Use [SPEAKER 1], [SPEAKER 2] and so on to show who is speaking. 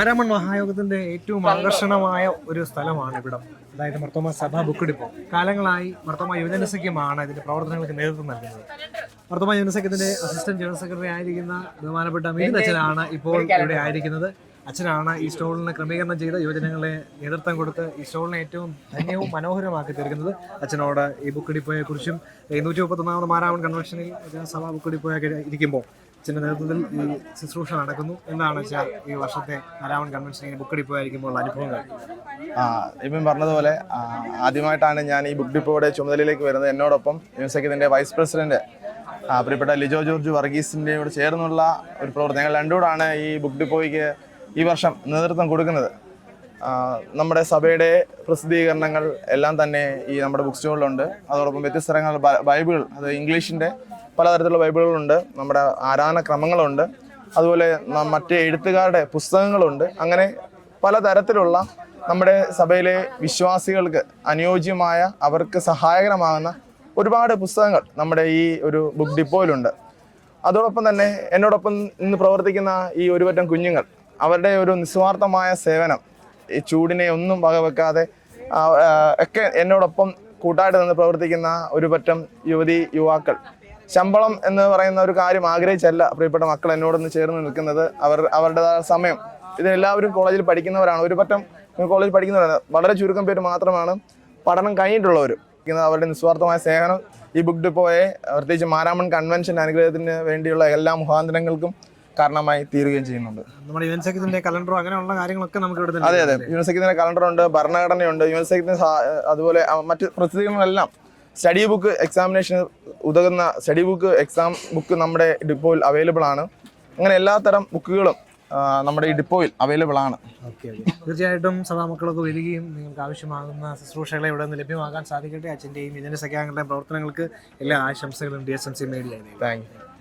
[SPEAKER 1] മാരാമൺ മഹായോഗത്തിന്റെ ഏറ്റവും ആകർഷണമായ ഒരു സ്ഥലമാണ് ഇവിടം. അതായത് മർത്തോമ സഭ ബുക്ക് ഡിപ്പോ. കാലങ്ങളായി മർത്തോമ യുവജനസഖ്യമാണ് ഇതിന്റെ പ്രവർത്തനങ്ങൾക്ക് നേതൃത്വം നൽകുന്നത്. മർത്തോമ യുവജനസഖ്യത്തിന്റെ അസിസ്റ്റന്റ് ജനറൽ സെക്രട്ടറി ആയിരിക്കുന്ന ബഹുമാനപ്പെട്ട മിഥുൻ അച്ഛനാണ് ഇപ്പോൾ ഇവിടെ ആയിരിക്കുന്നത്. അച്ഛനാണ് ഈ സ്റ്റോളിന് ക്രമീകരണം ചെയ്ത് യുവജനങ്ങളെ നേതൃത്വം കൊടുത്ത് ഈ സ്റ്റോളിനെ ഏറ്റവും ധന്യവും മനോഹരമാക്കി തീർക്കുന്നത്. അച്ഛനോട് ഈ ബുക്ക് ഡിപ്പോയെ കുറിച്ചും 131ാമത് മാരാമൺ കൺവെൻഷനിൽ സഭ ബുക്ക് ഡിപ്പോയൊക്കെ ഇരിക്കുമ്പോൾ അച്ഛൻ്റെ നേതൃത്വത്തിൽ ഈ ശുശ്രൂഷ നടക്കുന്നു. എന്താണ് വെച്ചാൽ ഈ വർഷത്തെ മാരാമൺ കൺവെൻഷനിൽ ബുക്ക് ഡിപ്പോ ആയിരിക്കുമ്പോൾ അനുഭവങ്ങൾ?
[SPEAKER 2] ഇപ്പം പറഞ്ഞതുപോലെ ആദ്യമായിട്ടാണ് ഞാൻ ഈ ബുക്ക് ഡിപ്പോയുടെ ചുമതലയിലേക്ക് വരുന്നത്. എന്നോടൊപ്പം യൂണിവേഴ്സിറ്റിൻ്റെ വൈസ് പ്രസിഡന്റ് പ്രിയപ്പെട്ട ലിജോ ജോർജ് വർഗീസിൻ്റെ കൂടെ ചേർന്നുള്ള ഒരു പ്രവർത്തനം. ഞങ്ങൾ രണ്ടുകൂടാണ് ഈ ബുക്ക് ഡിപ്പോയ്ക്ക് ഈ വർഷം നേതൃത്വം കൊടുക്കുന്നത്. നമ്മുടെ സഭയുടെ പ്രസിദ്ധീകരണങ്ങൾ എല്ലാം തന്നെ ഈ നമ്മുടെ ബുക്ക് സ്റ്റോളിലുണ്ട്. അതോടൊപ്പം വ്യത്യസ്ത തരങ്ങൾ ബൈബിൾ, അത് ഇംഗ്ലീഷിൻ്റെ പലതരത്തിലുള്ള ബൈബിളുകളുണ്ട്, നമ്മുടെ ആരാധനക്രമങ്ങളുണ്ട്, അതുപോലെ മറ്റ് എഴുത്തുകാരുടെ പുസ്തകങ്ങളുണ്ട്. അങ്ങനെ പലതരത്തിലുള്ള നമ്മുടെ സഭയിലെ വിശ്വാസികൾക്ക് അനുയോജ്യമായ, അവർക്ക് സഹായകരമാകുന്ന ഒരുപാട് പുസ്തകങ്ങൾ നമ്മുടെ ഈ ഒരു ബുക്ക് ഡിപ്പോയിലുണ്ട്. അതോടൊപ്പം തന്നെ എന്നോടൊപ്പം ഇന്ന് പ്രവർത്തിക്കുന്ന ഈ ഒരുപറ്റം കുഞ്ഞുങ്ങൾ, അവരുടെ ഒരു നിസ്വാർത്ഥമായ സേവനം, ഈ ചൂടിനെ ഒന്നും വകവെക്കാതെ ഒക്കെ എന്നോടൊപ്പം കൂട്ടായിട്ട് നിന്ന് പ്രവർത്തിക്കുന്ന ഒരു പറ്റം യുവാക്കൾ. ശമ്പളം എന്ന് പറയുന്ന ഒരു കാര്യം ആഗ്രഹിച്ചല്ല പ്രിയപ്പെട്ട മക്കൾ എന്നോടൊന്ന് ചേർന്ന് നിൽക്കുന്നത്. അവരുടേതായ സമയം, ഇതെല്ലാവരും കോളേജിൽ പഠിക്കുന്നവരാണ്. ഒരു പറ്റം കോളേജിൽ പഠിക്കുന്നവരാണ്. വളരെ ചുരുക്കം പേര് മാത്രമാണ് പഠനം കഴിഞ്ഞിട്ടുള്ളവർ. അവരുടെ നിസ്വാർത്ഥമായ സേവനം ഈ ബുക്ക് ഡിപ്പോയെ, പ്രത്യേകിച്ച് മാരാമൺ കൺവെൻഷൻ അനുഗ്രഹത്തിന് വേണ്ടിയുള്ള എല്ലാ മുഖാന്തരങ്ങൾക്കും കാരണമായി തീരുകയും ചെയ്യുന്നുണ്ട്.
[SPEAKER 1] നമ്മുടെ യൂണിവേഴ്സിറ്റിന്റെ കലണ്ടറോ അങ്ങനെയുള്ള കാര്യങ്ങളൊക്കെ നമുക്ക് ഇവിടെ.
[SPEAKER 2] അതെ, യൂണിവേഴ്സിറ്റിന്റെ കലണ്ടറുണ്ട്, ഭരണഘടനയുണ്ട്, യൂണിവേഴ്സിറ്റി അതുപോലെ മറ്റ് പ്രസിദ്ധീകരണങ്ങളെല്ലാം. സ്റ്റഡി ബുക്ക് എക്സാമിനേഷൻ ഉതകുന്ന സ്റ്റഡി ബുക്ക്, എക്സാം ബുക്ക് നമ്മുടെ ഡിപ്പോയിൽ അവൈലബിൾ ആണ്. അങ്ങനെ എല്ലാത്തരം ബുക്കുകളും നമ്മുടെ ഈ ഡിപ്പോയിൽ അവൈലബിൾ ആണ്.
[SPEAKER 1] തീർച്ചയായിട്ടും സഭാമക്കളൊക്കെ വരികയും നിങ്ങൾക്ക് ആവശ്യമാകുന്ന ശുശ്രൂഷകളെ ഇവിടെ നിന്ന് ലഭ്യമാകാൻ സാധിക്കട്ടെ. അച്ഛൻ്റെയും ഇതിൻ്റെ സഖ്യാംഗങ്ങളുടെയും പ്രവർത്തനങ്ങൾക്ക് എല്ലാ ആശംസകളും DSMC മീഡിയ.
[SPEAKER 2] Thank you.